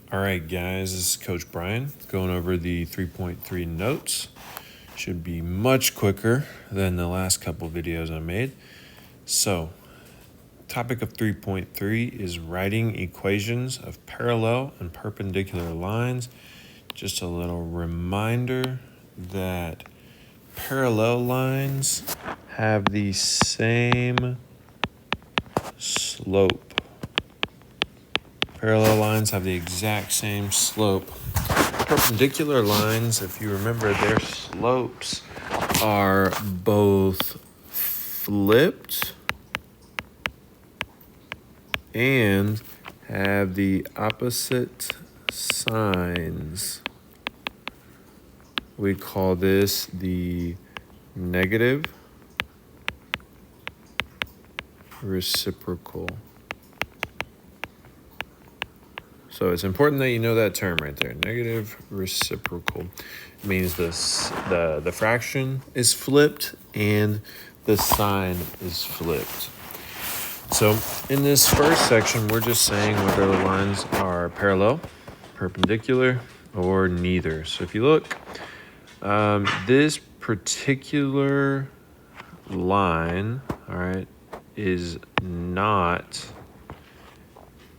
All right, guys, this is Coach Brian going over the 3.3 notes. Should be much quicker than the last couple videos I made. So, topic of 3.3 is writing equations of parallel and perpendicular lines. Just a little reminder that parallel lines have the same slope. Parallel lines have the exact same slope. Perpendicular lines, if you remember, their slopes are both flipped and have the opposite signs. We call this the negative reciprocal. So it's important that you know that term right there. Negative reciprocal means the fraction is flipped and the sign is flipped. So in this first section, we're just saying whether the lines are parallel, perpendicular, or neither. So if you look, this particular line, all right, is not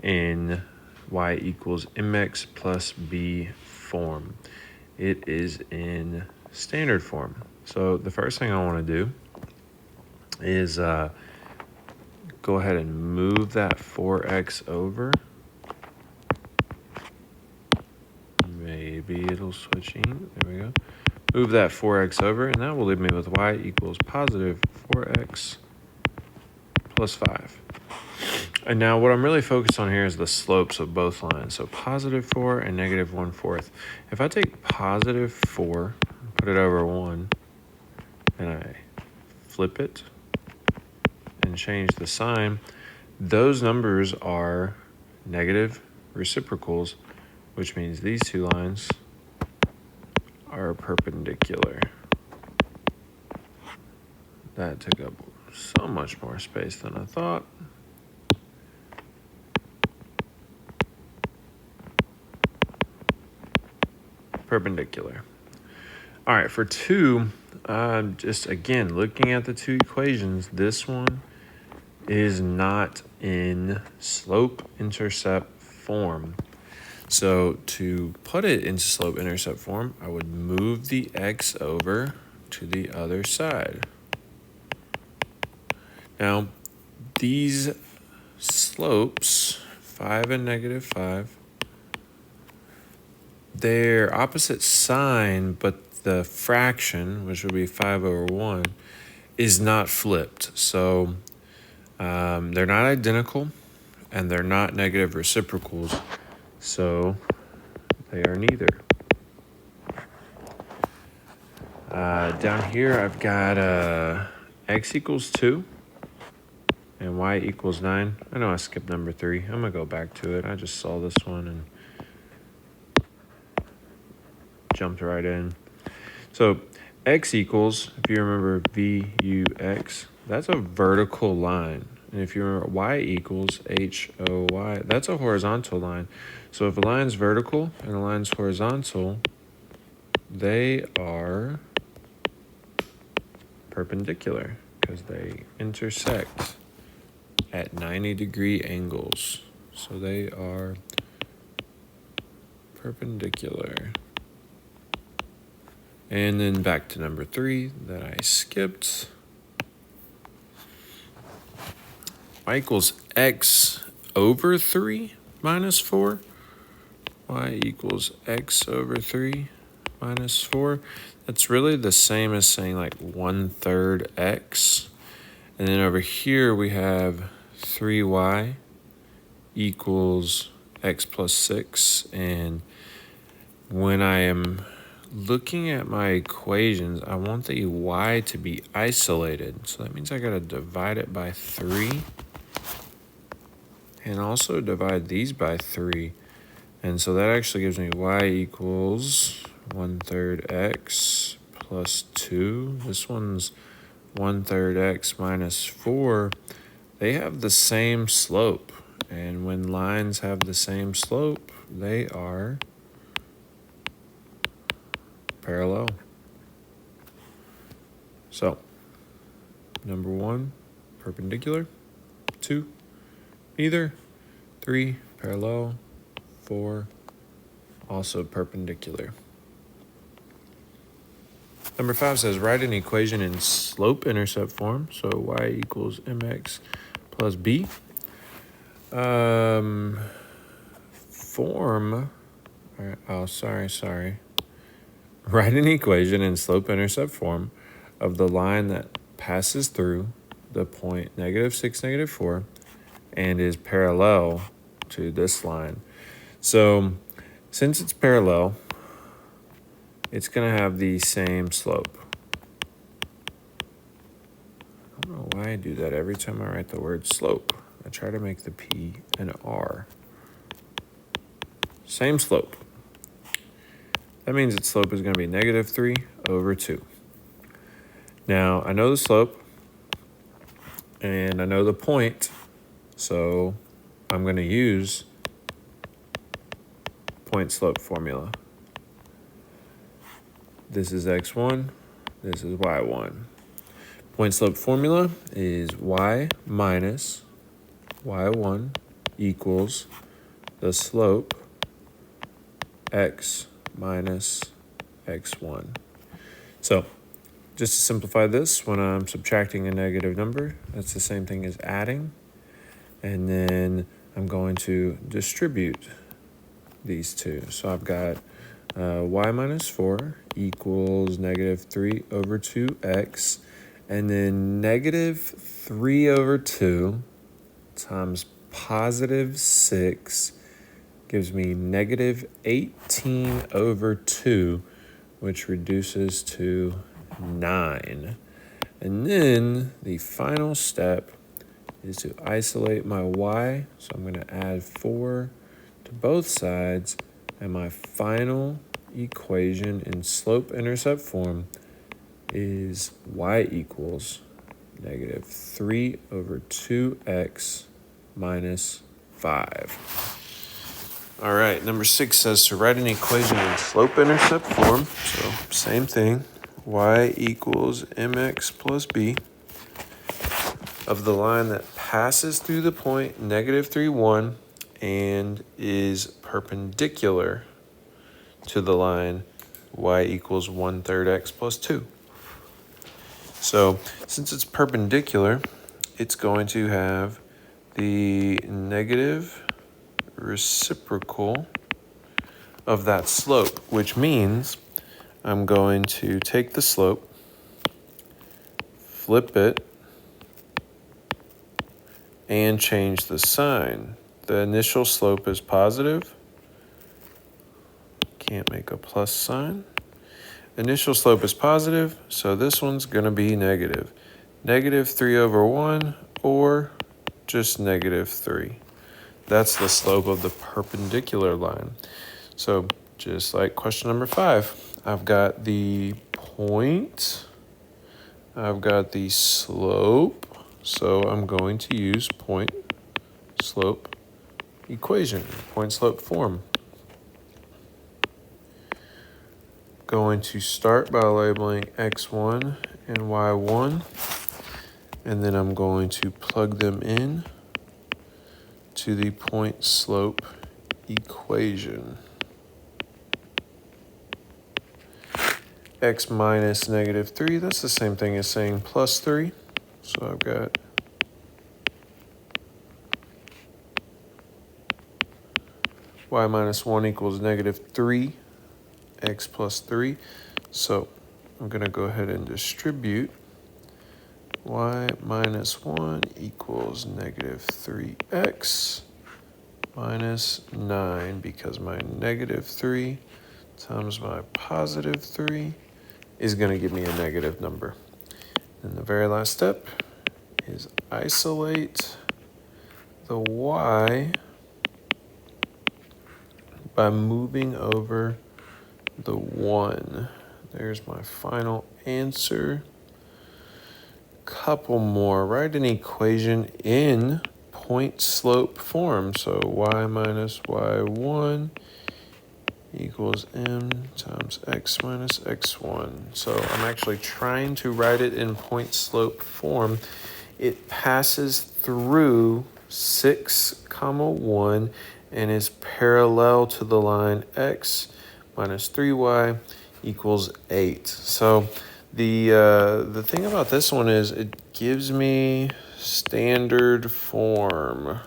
in y equals mx plus b form. It is in standard form. So the first thing I want to do is go ahead and move that 4x over. Maybe it'll switch in. There we go. Move that 4x over, and that will leave me with y equals positive 4x plus 5. And now what I'm really focused on here is the slopes of both lines. So positive 4 and negative 1/4. If I take positive 4, put it over 1, and I flip it and change the sign, those numbers are negative reciprocals, which means these two lines are perpendicular. That took up so much more space than I thought. Perpendicular. All right, for 2, just again, looking at the two equations, this one is not in slope-intercept form. So to put it into slope-intercept form, I would move the x over to the other side. Now, these slopes, 5 and negative 5, they're opposite sign, but the fraction, which would be 5 over 1, is not flipped. So they're not identical, and they're not negative reciprocals, so they are neither. Down here, I've got x equals 2 and y equals 9. I know I skipped number 3. I'm going to go back to it. I just saw this one and jumped right in. So x equals, if you remember VUX, that's a vertical line. And if you remember y equals HOY, that's a horizontal line. So if a line's vertical and a line's horizontal, they are perpendicular because they intersect at 90-degree angles. So they are perpendicular. And then back to number 3 that I skipped. Y equals x over 3 minus 4. Y equals x over 3 minus 4. That's really the same as saying like 1/3 x. And then over here we have 3y equals x plus 6. And when I am looking at my equations, I want the y to be isolated. So that means I got to divide it by 3. And also divide these by 3. And so that actually gives me y equals 1/3 x plus 2. This one's 1/3 x minus 4. They have the same slope. And when lines have the same slope, they are parallel. So, number 1, perpendicular. 2, neither. 3, parallel. 4, also perpendicular. Number 5 says write an equation in slope-intercept form. So y equals mx plus b. Sorry. Write an equation in slope-intercept form of the line that passes through the point -6, -4, and is parallel to this line. So since it's parallel, it's going to have the same slope. I don't know why I do that every time I write the word slope. I try to make the P an R. Same slope. That means its slope is going to be -3 over 2. Now, I know the slope, and I know the point, so I'm going to use point slope formula. This is x1, this is y1. Point slope formula is y minus y1 equals the slope x minus x1. So just to simplify this, when I'm subtracting a negative number, that's the same thing as adding. And then I'm going to distribute these two. So I've got y minus 4 equals -3 over 2x. And then -3 over 2 times +6 gives me -18 over 2, which reduces to 9. And then the final step is to isolate my y. So I'm going to add 4 to both sides. And my final equation in slope-intercept form is y equals -3 over 2x minus 5. All right, number 6 says to write an equation in slope-intercept form. So same thing, y equals mx plus b of the line that passes through the point -3, 1 and is perpendicular to the line y equals 1/3 x plus 2. So since it's perpendicular, it's going to have the negative reciprocal of that slope, which means I'm going to take the slope, flip it, and change the sign. The initial slope is positive. Can't make a plus sign. Initial slope is positive, so this one's going to be negative. -3 over 1 or just -3. That's the slope of the perpendicular line. So just like question number 5, I've got the point, I've got the slope, so I'm going to use point slope equation, point slope form. Going to start by labeling x1 and y1, and then I'm going to plug them in to the point slope equation. X minus -3, that's the same thing as saying +3. So I've got y minus 1 equals -3, x plus 3. So I'm going to go ahead and distribute y minus 1 equals -3x minus 9, because my -3 times my +3 is going to give me a negative number. And the very last step is isolate the y by moving over the 1. There's my final answer. Couple more. Write an equation in point slope form. So y minus y1 equals m times x minus x1. So I'm actually trying to write it in point slope form. It passes through 6, 1 and is parallel to the line x minus 3y equals 8. So the thing about this one is it gives me standard form.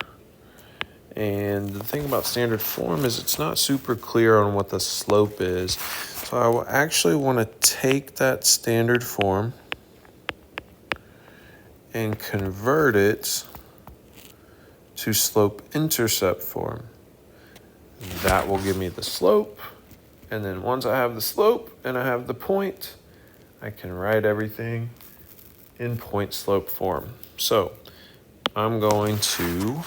And the thing about standard form is it's not super clear on what the slope is. So I will actually want to take that standard form and convert it to slope-intercept form. That will give me the slope. And then once I have the slope and I have the point, I can write everything in point slope form. So I'm going to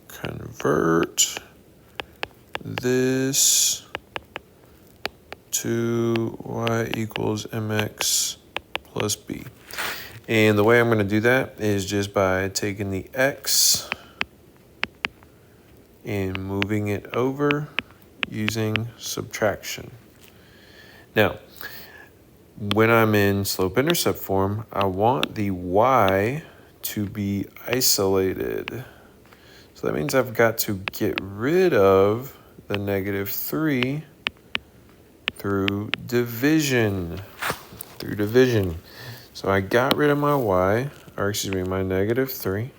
convert this to y equals mx plus b. And the way I'm going to do that is just by taking the x and moving it over using subtraction. Now, when I'm in slope-intercept form, I want the y to be isolated. So that means I've got to get rid of the -3 through division. So I got rid of my y, or excuse me, my -3.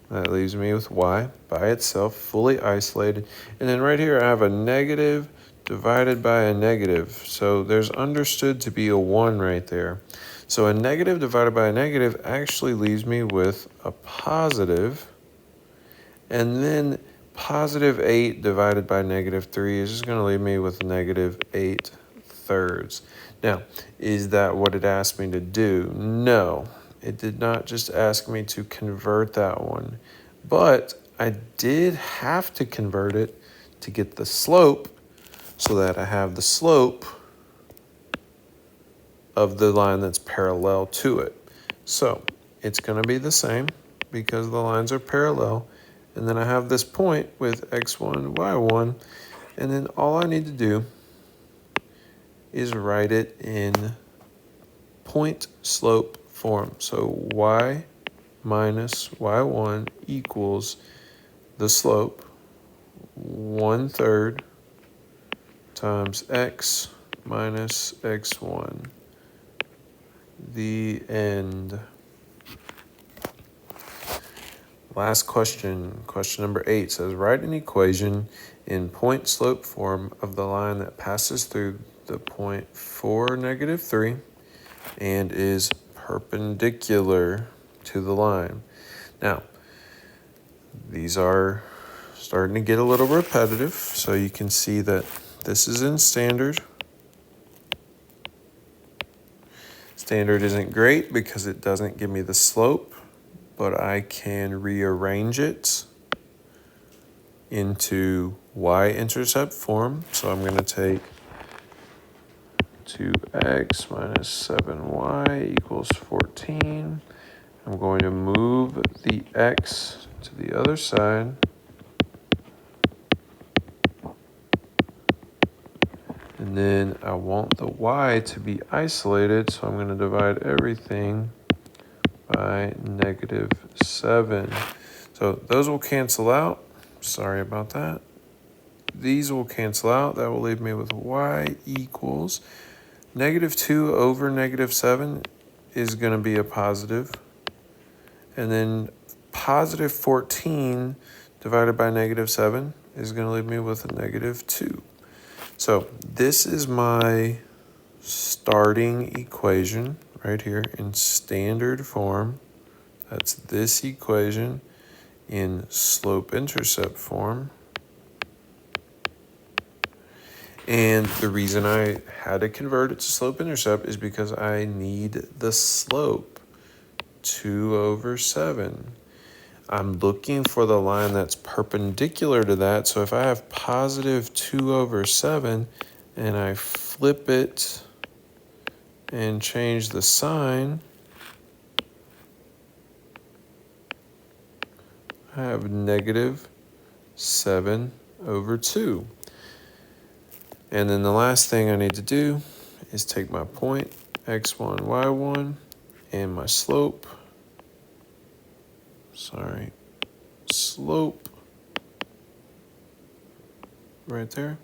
That leaves me with y by itself, fully isolated. And then right here I have a negative divided by a negative. So there's understood to be a 1 right there. So a negative divided by a negative actually leaves me with a positive. And then positive 8 divided by -3 is just going to leave me with -8/3. Now, is that what it asked me to do? No, it did not just ask me to convert that one. But I did have to convert it to get the slope so that I have the slope of the line that's parallel to it. So it's going to be the same because the lines are parallel. And then I have this point with x1, y1. And then all I need to do is write it in point slope form. So y minus y1 equals the slope 1/3 times x minus x1. The end. Last question, question number 8 says, write an equation in point slope form of the line that passes through the point 4, -3 and is perpendicular to the line. Now, these are starting to get a little repetitive, so you can see that this is in standard. Standard isn't great because it doesn't give me the slope, but I can rearrange it into y-intercept form. So I'm going to take 2x minus 7y equals 14. I'm going to move the x to the other side. And then I want the y to be isolated, so I'm going to divide everything by -7. So those will cancel out. Sorry about that. These will cancel out. That will leave me with y equals -2 over -7 is going to be a positive. And then positive 14 divided by -7 is going to leave me with a -2. So this is my starting equation right here in standard form. That's this equation in slope-intercept form. And the reason I had to convert it to slope-intercept is because I need the slope, 2/7. I'm looking for the line that's perpendicular to that. So if I have positive 2/7 and I flip it and change the sign, have negative 7 over 2. And then the last thing I need to do is take my point, x1, y1, and my slope, right there,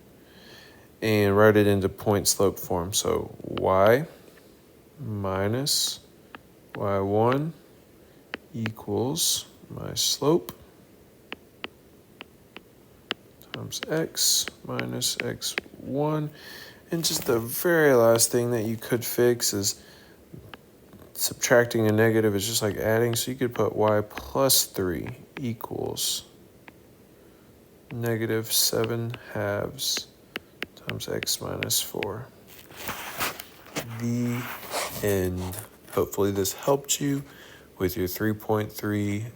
and write it into point slope form. So y minus y1 equals my slope times x minus x1. And just the very last thing that you could fix is subtracting a negative is just like adding. So you could put y plus 3 equals negative 7/2 times x minus 4. The end. Hopefully this helped you with your 3.3